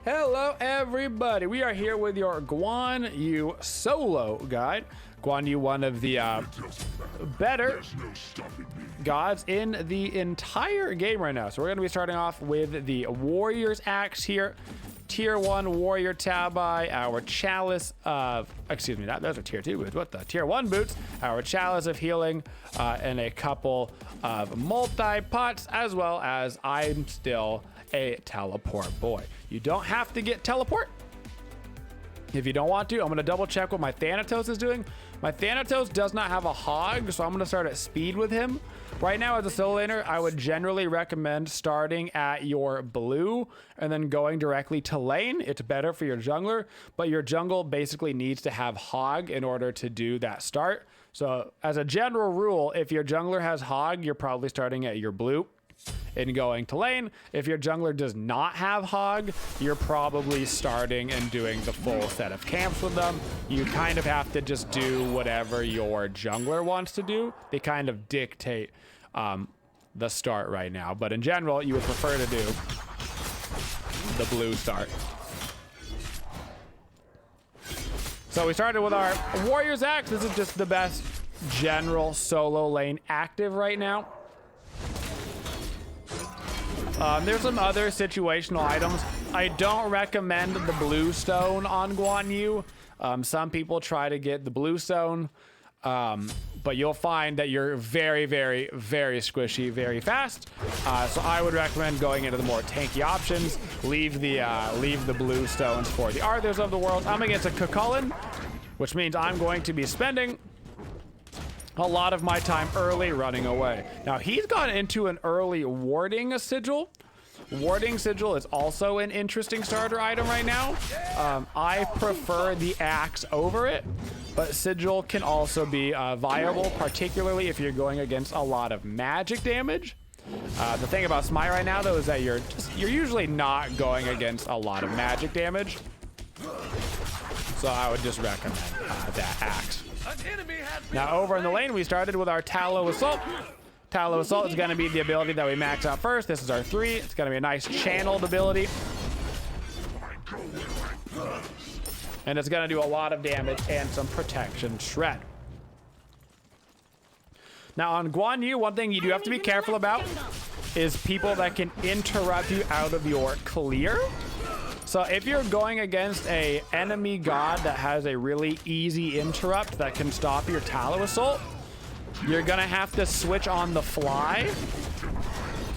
Hello everybody, we are here with your Guan Yu solo guide. Guan Yu, one of the better gods in the entire game right now. So we're going to be starting off with the Warrior's Axe here. Tier 1 Warrior Tabai, our Chalice of, excuse me, those are Tier 2 boots. What the? Tier 1 boots, our Chalice of Healing, and a couple of multi-pots, as well as I'm still a teleport boy. You don't have to get teleport if you don't want to. I'm going to double check what my Thanatos is doing. My Thanatos does not have a hog, so I'm going to start at speed with him. Right now, as a solo laner, I would generally recommend starting at your blue and then going directly to lane. It's better for your jungler, but your jungle basically needs to have hog in order to do that start. So as a general rule, if your jungler has hog, you're probably starting at your blue and going to lane. If your jungler does not have hog, you're probably starting and doing the full set of camps with them. You kind of have to just do whatever your jungler wants to do. They kind of dictate the start right now, but in general, you would prefer to do the blue start. So we started with our Warrior's Axe. This is just the best general solo lane active right now. There's some other situational items. I don't recommend the blue stone on Guan Yu. Some people try to get the blue stone, but you'll find that you're very, very, very squishy, very fast. So I would recommend going into the more tanky options. Leave the blue stones for the Arthurs of the world. I'm against a Cucullin, which means I'm going to be spending a lot of my time early running away. Now he's gone into an early warding sigil. Warding sigil is also an interesting starter item right now. I prefer the axe over it, but sigil can also be viable, particularly if you're going against a lot of magic damage. The thing about Smite right now though is that you're usually not going against a lot of magic damage. So I would just recommend that axe. Now over in the lane, we started with our Tallow Assault. Tallow Assault is going to be the ability that we max out first. This is our 3. It's going to be a nice channeled ability. And it's going to do a lot of damage and some protection shred. Now on Guan Yu, one thing you do have to be careful about is people that can interrupt you out of your clear. So if you're going against a enemy god that has a really easy interrupt that can stop your Tallow Assault, you're gonna have to switch on the fly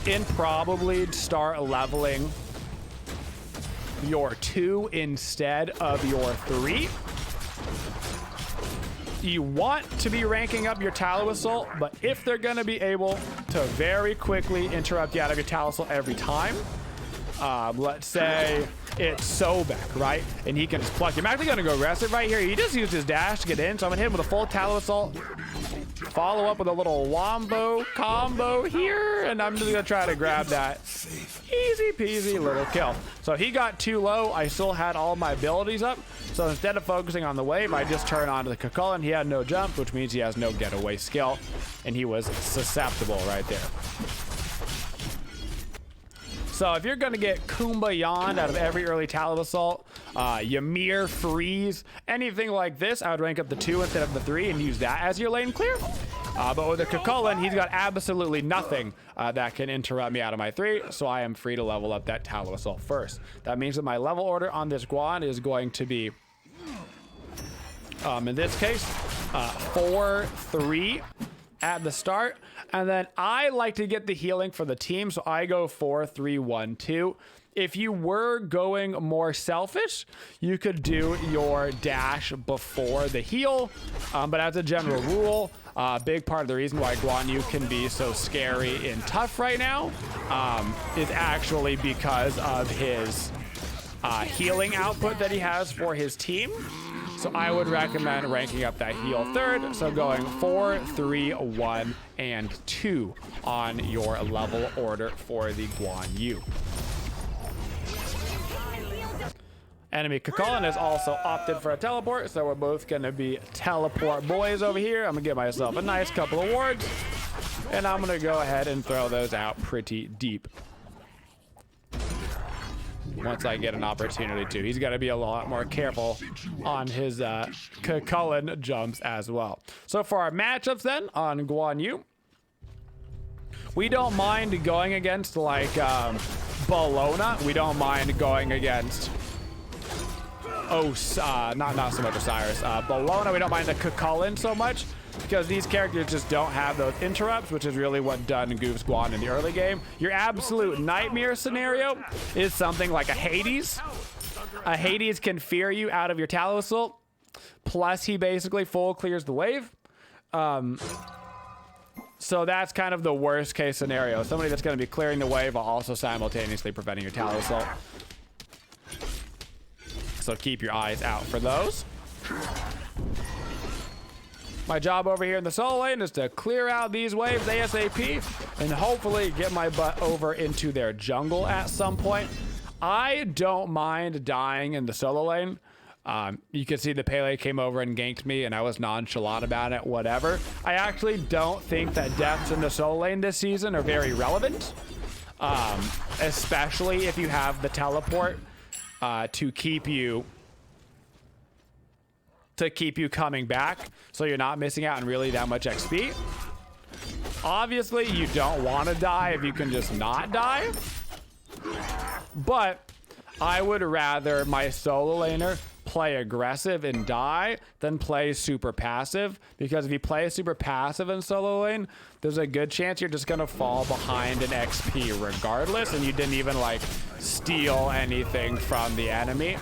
and probably start leveling your 2 instead of your 3. You want to be ranking up your Tallow Assault, but if they're gonna be able to very quickly interrupt you out of your Tallow Assault every time, let's say it's Sobek, right? And he can just pluck you. I'm actually gonna go aggressive right here. He just used his dash to get in, so I'm gonna hit him with a full Tallow Assault. Follow up with a little wombo combo here, and I'm just gonna try to grab that easy peasy little kill. So he got too low. I still had all my abilities up. So instead of focusing on the wave, I just turned onto the Cucullin. He had no jump, which means he has no getaway skill, and he was susceptible right there. So if you're going to get Kumbaya out of every early Tallow Assault, Ymir, Freeze, anything like this, I would rank up the 2 instead of the 3 and use that as your lane clear. But with the Cucullin, he's got absolutely nothing that can interrupt me out of my 3, so I am free to level up that Tallow Assault first. That means that my level order on this Guan is going to be, in this case, 4-3 at the start, and then I like to get the healing for the team, so I go 4-3-1-2. If you were going more selfish, you could do your dash before the heal, but as a general rule, a big part of the reason why Guan Yu can be so scary and tough right now is actually because of his healing output that he has for his team. So I would recommend ranking up that heal third. So going 4, 3, 1, and 2 on your level order for the Guan Yu. Enemy Cucullin has also opted for a teleport, so we're both gonna be teleport boys over here. I'm gonna give myself a nice couple of wards, and I'm gonna go ahead and throw those out pretty deep. once I get an opportunity to. He's got to be a lot more careful on his Cullen jumps as well. So for our matchups then on Guan Yu, we don't mind going against like Bologna. We don't mind going against not so much Osiris. Bologna, we don't mind the Cullen so much because these characters just don't have those interrupts, which is really what done goofs Guan in the early game. Your absolute nightmare scenario is something like a Hades. A Hades can fear you out of your Tallow Assault, plus he basically full clears the wave. So that's kind of the worst case scenario. Somebody that's going to be clearing the wave while also simultaneously preventing your Tallow Assault. So keep your eyes out for those. My job over here in the solo lane is to clear out these waves ASAP and hopefully get my butt over into their jungle at some point. I don't mind dying in the solo lane. You can see the Pele came over and ganked me and I was nonchalant about it, whatever. I actually don't think that deaths in the solo lane this season are very relevant. Especially if you have the teleport to keep you coming back so you're not missing out on really that much XP. Obviously, you don't want to die if you can just not die. But I would rather my solo laner play aggressive and die than play super passive, because if you play super passive in solo lane, there's a good chance you're just gonna fall behind in XP regardless, and you didn't even like steal anything from the enemy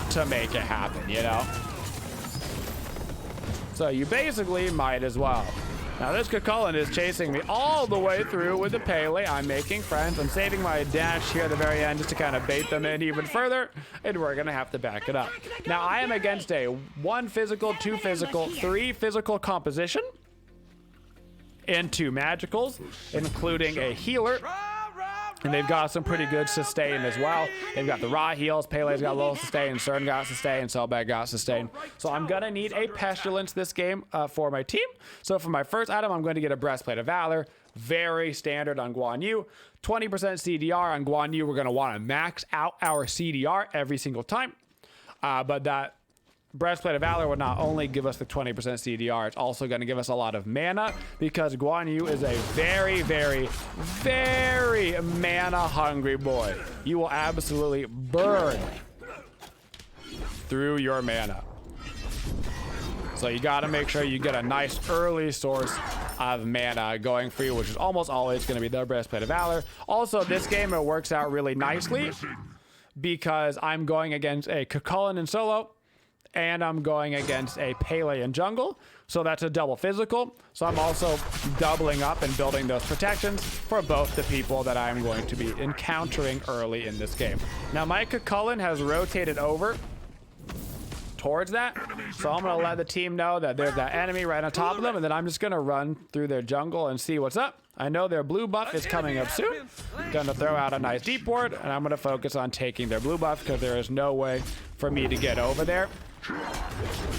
to make it happen, you know? So you basically might as well. Now this Cullen is chasing me all the way through with the Pele. I'm making friends. I'm saving my dash here at the very end just to kind of bait them in even further, and we're gonna have to back it up. Now I am against a 1 physical, 2 physical, 3 physical composition and 2 magicals, including a healer. And they've got some pretty good sustain as well. They've got the raw heals. Pele's got a little sustain. Cern got sustain. Selbag got sustain. So I'm going to need a Pestilence this game for my team. So for my first item, I'm going to get a Breastplate of Valor. Very standard on Guan Yu. 20% CDR on Guan Yu. We're going to want to max out our CDR every single time. But that Breastplate of Valor will not only give us the 20% CDR, it's also going to give us a lot of mana, because Guan Yu is a very, very, very mana-hungry boy. You will absolutely burn through your mana. So you got to make sure you get a nice early source of mana going for you, which is almost always going to be the Breastplate of Valor. Also, this game, it works out really nicely because I'm going against a Cullen in solo, and I'm going against a Pele in jungle, so that's a double physical. So I'm also doubling up and building those protections for both the people that I'm going to be encountering early in this game. Now my Cullen has rotated over towards that, so I'm gonna let the team know that there's that enemy right on top of them, and then I'm just gonna run through their jungle and see what's up. I know their blue buff is coming up soon. Gonna throw out a nice deep ward, and I'm gonna focus on taking their blue buff because there is no way for me to get over there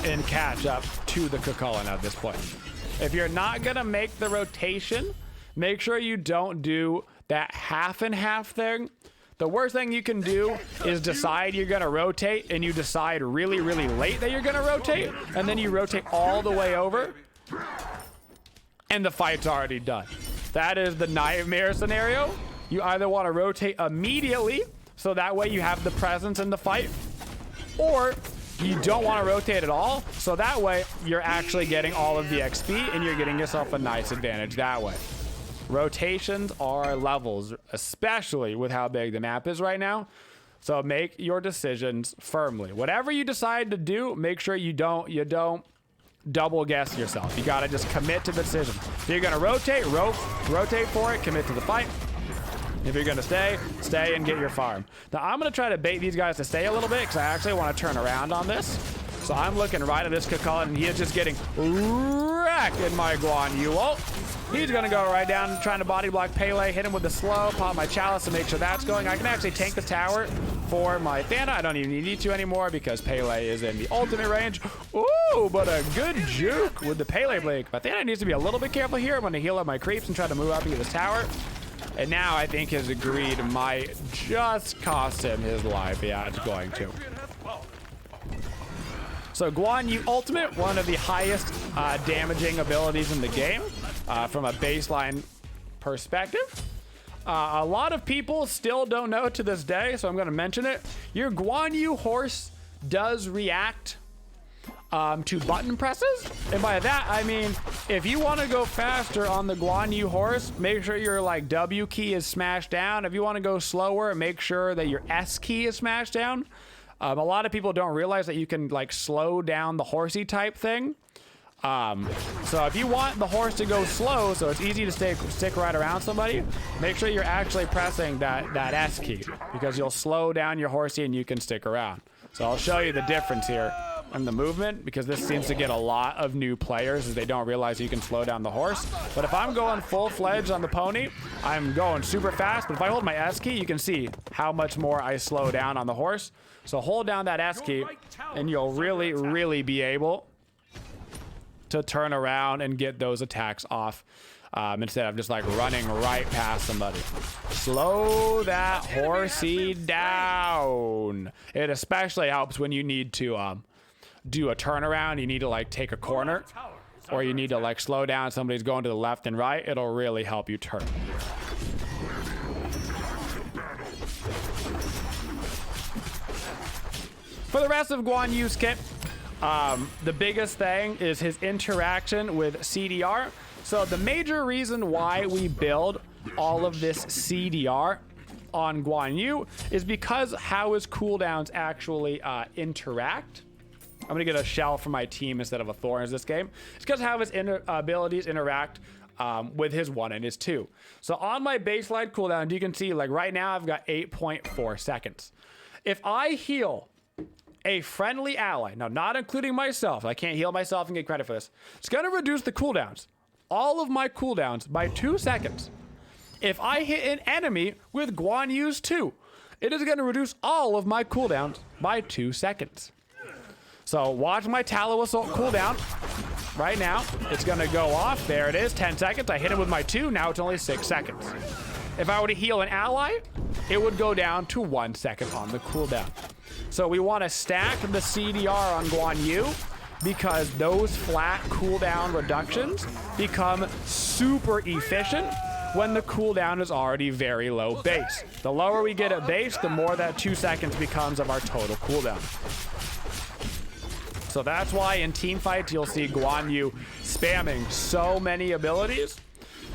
and catch up to the Cullen at this point. If you're not gonna make the rotation, make sure you don't do that half and half thing. The worst thing you can do is decide you're gonna rotate, and you decide really, really late that you're gonna rotate, and then you rotate all the way over, and the fight's already done. That is the nightmare scenario. You either want to rotate immediately, so that way you have the presence in the fight, or you don't want to rotate at all, so that way you're actually getting all of the XP and you're getting yourself a nice advantage that way. Rotations are levels, especially with how big the map is right now. So make your decisions firmly. Whatever you decide to do, make sure you don't double guess yourself. You got to just commit to the decision. If you're going to rotate for it, commit to the fight. If you're gonna stay and get your farm. Now I'm gonna try to bait these guys to stay a little bit because I actually want to turn around on this. So I'm looking right at this Cullen, and he is just getting wrecked in my Guan Yu ult. He's gonna go right down, trying to body block Pele, hit him with the slow, pop my chalice to make sure that's going. I can actually tank the tower for my Thana. I don't even need to anymore because Pele is in the ultimate range. Ooh, but a good juke with the Pele blink. But Thana needs to be a little bit careful here. I'm gonna heal up my creeps and try to move up into this tower. And now I think his greed might just cost him his life. Yeah, it's going to. So Guan Yu ultimate, one of the highest damaging abilities in the game from a baseline perspective. A lot of people still don't know to this day, so I'm going to mention it. Your Guan Yu horse does react to button presses, and by that I mean if you want to go faster on the Guan Yu horse, make sure your like W key is smashed down. If you want to go slower, make sure that your S key is smashed down. A lot of people don't realize that you can like slow down the horsey type thing. So if you want the horse to go slow so it's easy to stick right around somebody, make sure you're actually pressing that S key, because you'll slow down your horsey and you can stick around. So I'll show you the difference here in the movement, because this seems to get a lot of new players as they don't realize you can slow down the horse. But if I'm going full-fledged on the pony, I'm going super fast. But if I hold my S key, you can see how much more I slow down on the horse. So hold down that S key and you'll really be able to turn around and get those attacks off instead of just like running right past somebody. Slow that horsey down. It especially helps when you need to do a turnaround. You need to like take a corner, or you need to like slow down. Somebody's going to the left and right. It'll really help you turn. For the rest of Guan Yu's kit, the biggest thing is his interaction with CDR. So the major reason why we build all of this CDR on Guan Yu is because how his cooldowns actually interact. I'm gonna get a shell for my team instead of a Thorns this game. It's because how his abilities interact with his 1 and his 2. So on my baseline cooldown, you can see like right now I've got 8.4 seconds. If I heal a friendly ally, now not including myself, I can't heal myself and get credit for this, it's gonna reduce the cooldowns, all of my cooldowns, by 2 seconds. If I hit an enemy with Guan Yu's 2, it is gonna reduce all of my cooldowns by 2 seconds. So watch my Tallow Assault cooldown right now. It's gonna go off, there it is, 10 seconds. I hit him with my 2, now it's only 6 seconds. If I were to heal an ally, it would go down to 1 second on the cooldown. So we want to stack the CDR on Guan Yu, because those flat cooldown reductions become super efficient when the cooldown is already very low base. The lower we get at base, the more that 2 seconds becomes of our total cooldown. So that's why in team fights you'll see Guan Yu spamming so many abilities.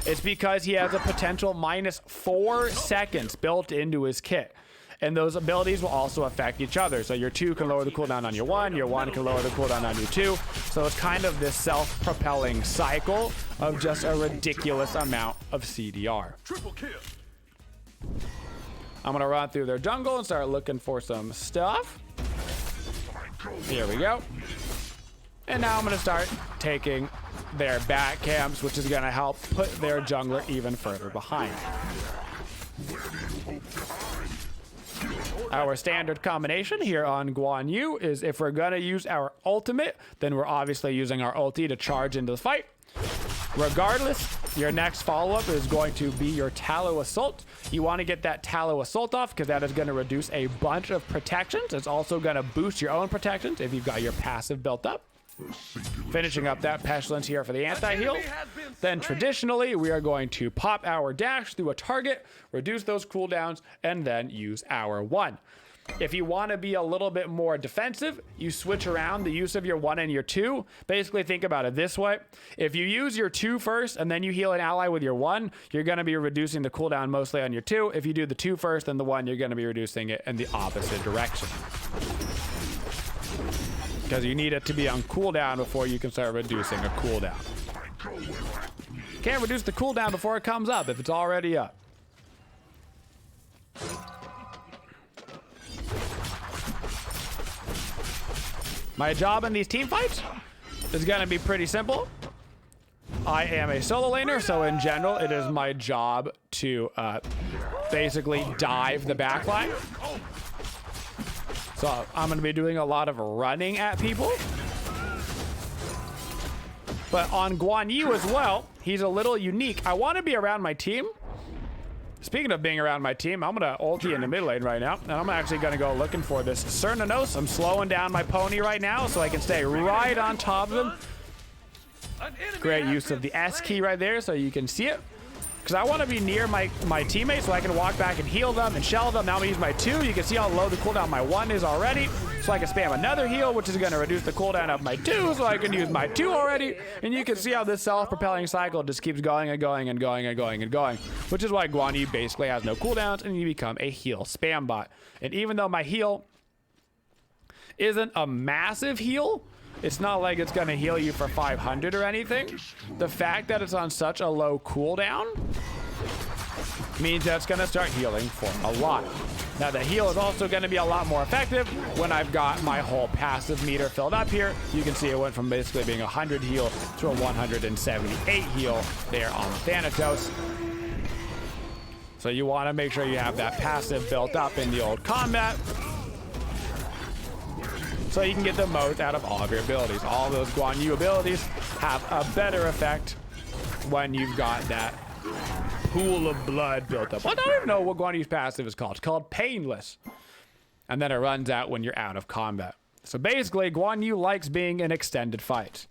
It's because he has a potential -4 seconds built into his kit. And those abilities will also affect each other. So your 2 can lower the cooldown on your 1, your 1 can lower the cooldown on your 2. So it's kind of this self-propelling cycle of just a ridiculous amount of CDR. Triple kill. I'm gonna run through their jungle and start looking for some stuff. Here we go. And now I'm gonna start taking their back camps, which is gonna help put their jungler even further behind. Our standard combination here on Guan Yu is if we're gonna use our ultimate, then we're obviously using our ulti to charge into the fight. Regardless, your next follow-up is going to be your Tallow Assault. You want to get that Tallow Assault off because that is going to reduce a bunch of protections. It's also going to boost your own protections if you've got your passive built up. Finishing up that Pestilence here for the anti-heal. Then traditionally, we are going to pop our dash through a target, reduce those cooldowns, and then use our 1. If you want to be a little bit more defensive, you switch around the use of your 1 and your 2. Basically, think about it this way. If you use your 2 first and then you heal an ally with your 1, you're going to be reducing the cooldown mostly on your 2. If you do the 2 first and the 1, you're going to be reducing it in the opposite direction. Because you need it to be on cooldown before you can start reducing a cooldown. Can't reduce the cooldown before it comes up if it's already up. My job in these team fights is going to be pretty simple. I am a solo laner, so in general, it is my job to basically dive the backline. So I'm going to be doing a lot of running at people. But on Guan Yu as well, he's a little unique. I want to be around my team Speaking of being around my team, I'm gonna ulti in the mid lane right now, and I'm actually gonna go looking for this Cernanos. I'm slowing down my pony right now so I can stay right on top of him. Great use of the S key right there so you can see it. Because I want to be near my teammates so I can walk back and heal them and shell them. Now I'm going to use my 2. You can see how low the cooldown my 1 is already. So I can spam another heal, which is going to reduce the cooldown of my 2. So I can use my 2 already. And you can see how this self-propelling cycle just keeps going and going and going and going and going. Which is why Guan Yu basically has no cooldowns and you become a heal spam bot. And even though my heal isn't a massive heal, it's not like it's going to heal you for 500 or anything. The fact that it's on such a low cooldown means that it's going to start healing for a lot. Now the heal is also going to be a lot more effective when I've got my whole passive meter filled up here. You can see it went from basically being 100 heal to a 178 heal there on Thanatos. So you want to make sure you have that passive built up in the old combat, so you can get the most out of all of your abilities. All those Guan Yu abilities have a better effect when you've got that pool of blood built up. I don't even know what Guan Yu's passive is called. It's called Painless. And then it runs out when you're out of combat. So basically, Guan Yu likes being in extended fights.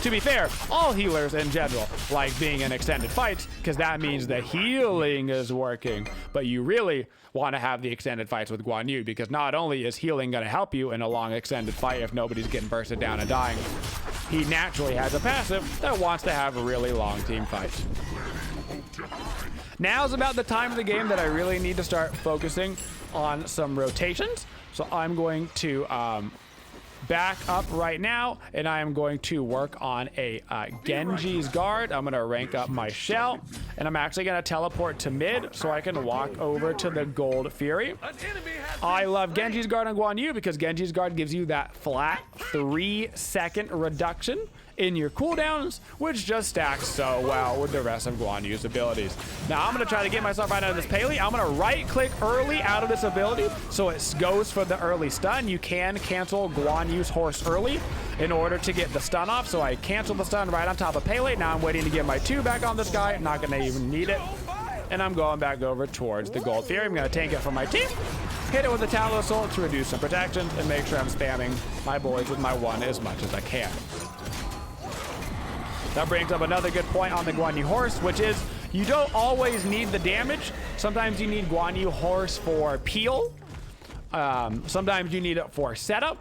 To be fair, all healers in general like being in extended fights because that means the healing is working. But you really want to have the extended fights with Guan Yu because not only is healing going to help you in a long extended fight if nobody's getting bursted down and dying, he naturally has a passive that wants to have really long team fights. Now's about the time of the game that I really need to start focusing on some rotations. So I'm going to back up right now, and I am going to work on a Genji's guard. I'm going to rank up my shell, and I'm actually going to teleport to mid so I can walk over to the Gold Fury. I love Genji's guard on Guan Yu because Genji's guard gives you that flat 3-second reduction in your cooldowns, which just stacks so well with the rest of Guan Yu's abilities. Now I'm going to try to get myself right out of this Paley. I'm going to right click early out of this ability so it goes for the early stun. You can cancel Guan Yu's horse early in order to get the stun off, so I cancel the stun right on top of Paley. Now I'm waiting to get my 2 back on this guy. I'm not going to even need it. And I'm going back over towards the Gold Fury. I'm going to tank it for my team, hit it with the Talon Assault to reduce some protections, and make sure I'm spamming my boys with my 1 as much as I can. That brings up another good point on the Guan Yu horse, which is you don't always need the damage. Sometimes you need Guan Yu horse for peel. Sometimes you need it for setup.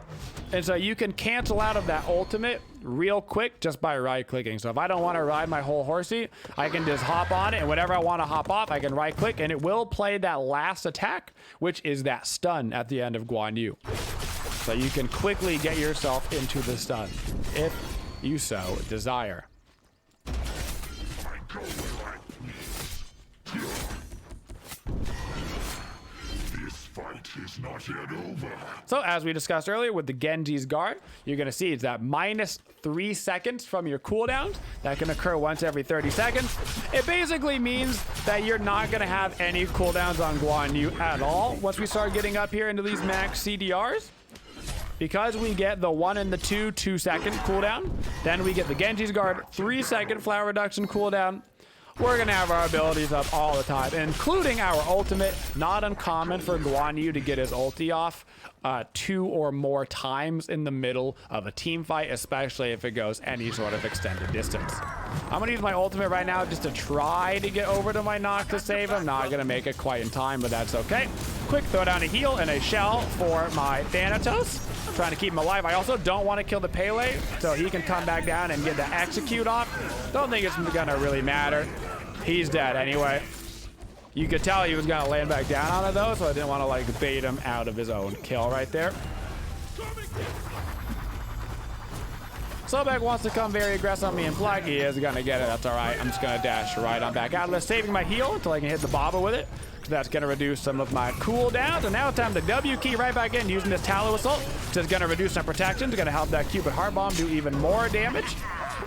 And so you can cancel out of that ultimate real quick just by right clicking. So if I don't want to ride my whole horsey, I can just hop on it, and whenever I want to hop off, I can right click and it will play that last attack, which is that stun at the end of Guan Yu. So you can quickly get yourself into the stun if you so desire. Is not yet over. So as we discussed earlier with the Genji's guard, you're going to see it's that -3 seconds from your cooldowns that can occur once every 30 seconds. It basically means that you're not going to have any cooldowns on Guan Yu at all once we start getting up here into these max CDRs. Because we get the 1 and the 2-second cooldown, then we get the Genji's guard 3-second flat reduction cooldown. We're going to have our abilities up all the time, including our ultimate. Not uncommon for Guan Yu to get his ulti off 2 or more times in the middle of a team fight, especially if it goes any sort of extended distance. I'm going to use my ultimate right now just to try to get over to my Nox to save him. Not going to make it quite in time, but that's okay. Quick throw down a heal and a shell for my Thanatos. Trying to keep him alive. I also don't want to kill the Pele, so he can come back down and get the execute off. Don't think it's gonna really matter. He's dead anyway. You could tell he was gonna land back down on it though, so I didn't want to like bait him out of his own kill right there. Sobek wants to come very aggressive on me and flag. He is gonna get it. That's all right. I'm just gonna dash right on back out of this, saving my heal until I can hit the bobber with it. So that's going to reduce some of my cooldowns. And now it's time to W key right back in using this Talon Assault, which is going to reduce some protection. It's going to help that Cupid Heart Bomb do even more damage.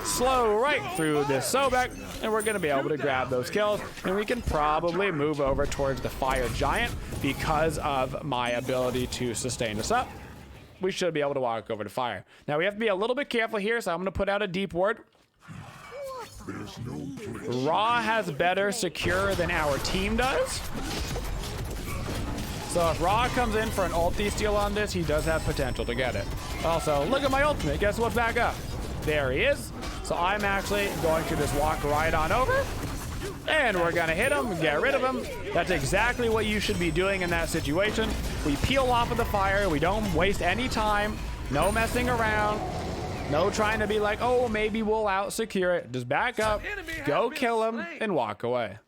Slow right through this Sobek, and we're going to be able to grab those kills. And we can probably move over towards the Fire Giant because of my ability to sustain us up. We should be able to walk over to Fire. Now we have to be a little bit careful here, so I'm going to put out a deep ward. Raw has better secure than our team does. So if Raw comes in for an ulti steal on this, he does have potential to get it. Also, look at my ultimate. Guess what's back up? There he is. So I'm actually going to just walk right on over. And we're going to hit him, get rid of him. That's exactly what you should be doing in that situation. We peel off of the fire. We don't waste any time. No messing around. No trying to be like, oh, maybe we'll out-secure it. Just back up, go kill him, and walk away.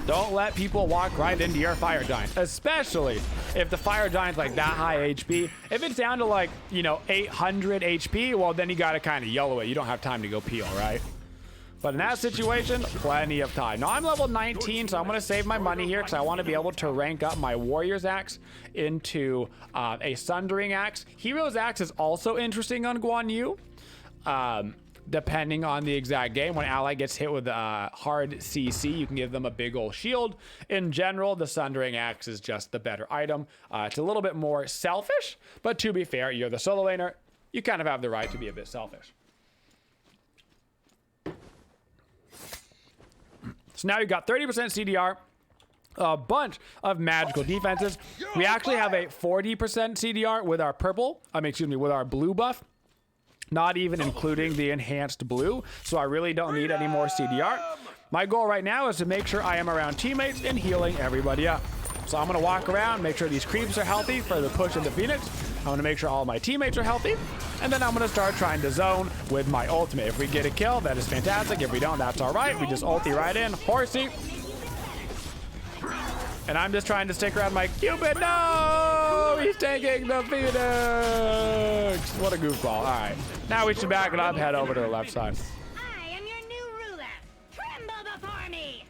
Don't let people walk right into your fire giant, especially if the fire giant's like that high HP. If it's down to like, you know, 800 HP, well, then you got to kind of yellow it. You don't have time to go peel, right? But in that situation, plenty of time. Now, I'm level 19, so I'm going to save my money here because I want to be able to rank up my Warrior's Axe into a Sundering Axe. Hero's Axe is also interesting on Guan Yu. Depending on the exact game, when ally gets hit with hard CC, you can give them a big old shield. In general, the Sundering Axe is just the better item. It's a little bit more selfish, but to be fair, you're the solo laner. You kind of have the right to be a bit selfish. So now you've got 30% CDR, a bunch of magical defenses. We actually have a 40% CDR with our purple, with our blue buff. Not even including the enhanced blue, so I really don't need any more CDR. My goal right now is to make sure I am around teammates and healing everybody up. So I'm going to walk around, make sure these creeps are healthy for the push into Phoenix. I'm going to make sure all my teammates are healthy, and then I'm going to start trying to zone with my ultimate. If we get a kill, that is fantastic. If we don't, that's all right. We just ulti right in, horsey. And I'm just trying to stick around my Cupid. No! He's taking the Phoenix! What a goofball. All right. Now we should back it up, head over to the left side. I am your new ruler. Tremble before me.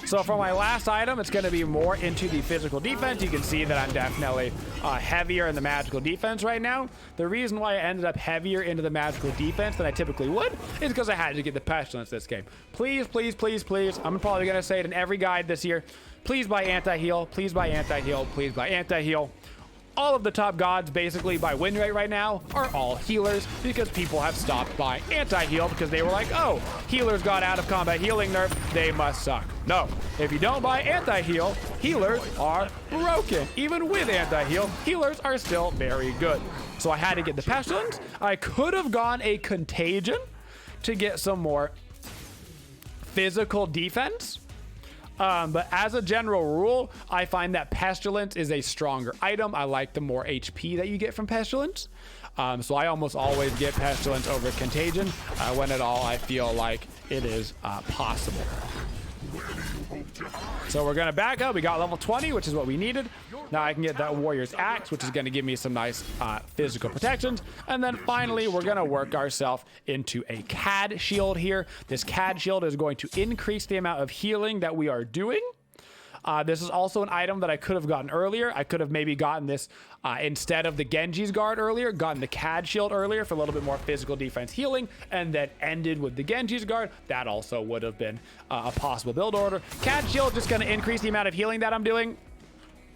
So for my last item, it's going to be more into the physical defense. You can see that I'm definitely heavier in the magical defense right now. The reason why I ended up heavier into the magical defense than I typically would is because I had to get the pestilence this game. Please, please, please, please. I'm probably going to say it in every guide this year. Please buy anti-heal. Please buy anti-heal. Please buy anti-heal. All of the top gods, basically, by win rate right now, are all healers because people have stopped buying anti-heal because they were like, oh, healers got out of combat healing nerf, they must suck. No, if you don't buy anti-heal, healers are broken. Even with anti-heal, healers are still very good. So I had to get the pestilence. I could have gone a contagion to get some more physical defense. But as a general rule, I find that Pestilence is a stronger item. I like the more HP that you get from Pestilence. So I almost always get Pestilence over Contagion when at all I feel like it is possible. So we're going to back up. We got level 20, which is what we needed. Now I can get that Warrior's Axe, which is going to give me some nice physical protections. And then finally, we're going to work ourselves into a CAD shield here. This CAD shield is going to increase the amount of healing that we are doing. This is also an item that I could have gotten earlier. I could have maybe gotten this instead of the Genji's guard earlier, gotten the CAD shield earlier for a little bit more physical defense healing, and then ended with the Genji's guard. That also would have been a possible build order. CAD shield just going to increase the amount of healing that I'm doing.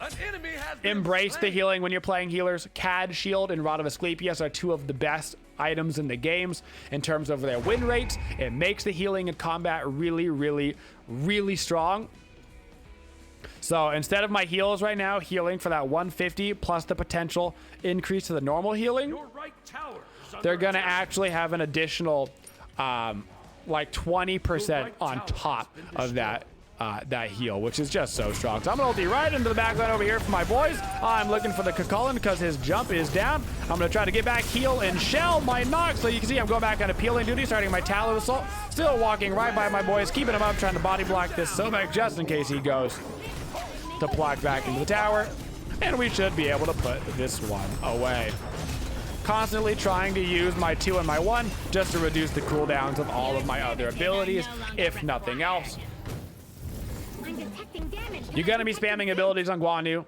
An enemy has Embrace the healing when you're playing healers. CAD shield and Rod of Asclepius are two of the best items in the games in terms of their win rates. It makes the healing in combat really, really, really strong. So instead of my heals right now healing for that 150 plus the potential increase to the normal healing, your right tower is they're under going to attack. actually have an additional like 20% on top of that heal, which is just so strong. So I'm going to ulti right into the backline over here for my boys. I'm looking for the Kukulkan because his jump is down. I'm going to try to get back, heal, and shell my knock. So you can see I'm going back on appealing duty, starting my Tallow Assault. Still walking right by my boys, keeping him up, trying to body block this Sobek just in case he goes to block back into the tower. And we should be able to put this one away. Constantly trying to use my 2 and my 1 just to reduce the cooldowns of all of my other abilities, if nothing else. I'm detecting damage. You're going to be spamming abilities on Guan Yu.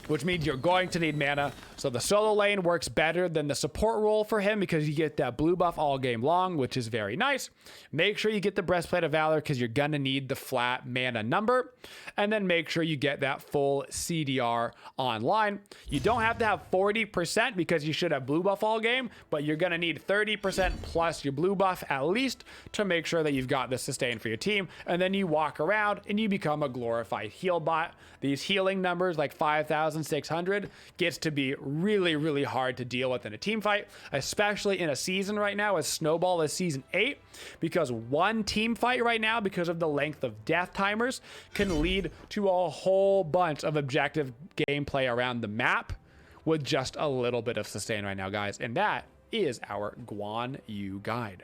which means you're going to need mana. So the solo lane works better than the support role for him because you get that blue buff all game long, which is very nice. Make sure you get the Breastplate of Valor because you're gonna need the flat mana number. And then make sure you get that full CDR online. You don't have to have 40% because you should have blue buff all game, but you're gonna need 30% plus your blue buff at least to make sure that you've got the sustain for your team. And then you walk around and you become a glorified heal bot. These healing numbers like 5,600 gets to be really, really hard to deal with in a team fight, especially in a season right now as Snowball is season 8, because one team fight right now, because of the length of death timers, can lead to a whole bunch of objective gameplay around the map with just a little bit of sustain right now, guys. And that is our Guan Yu guide.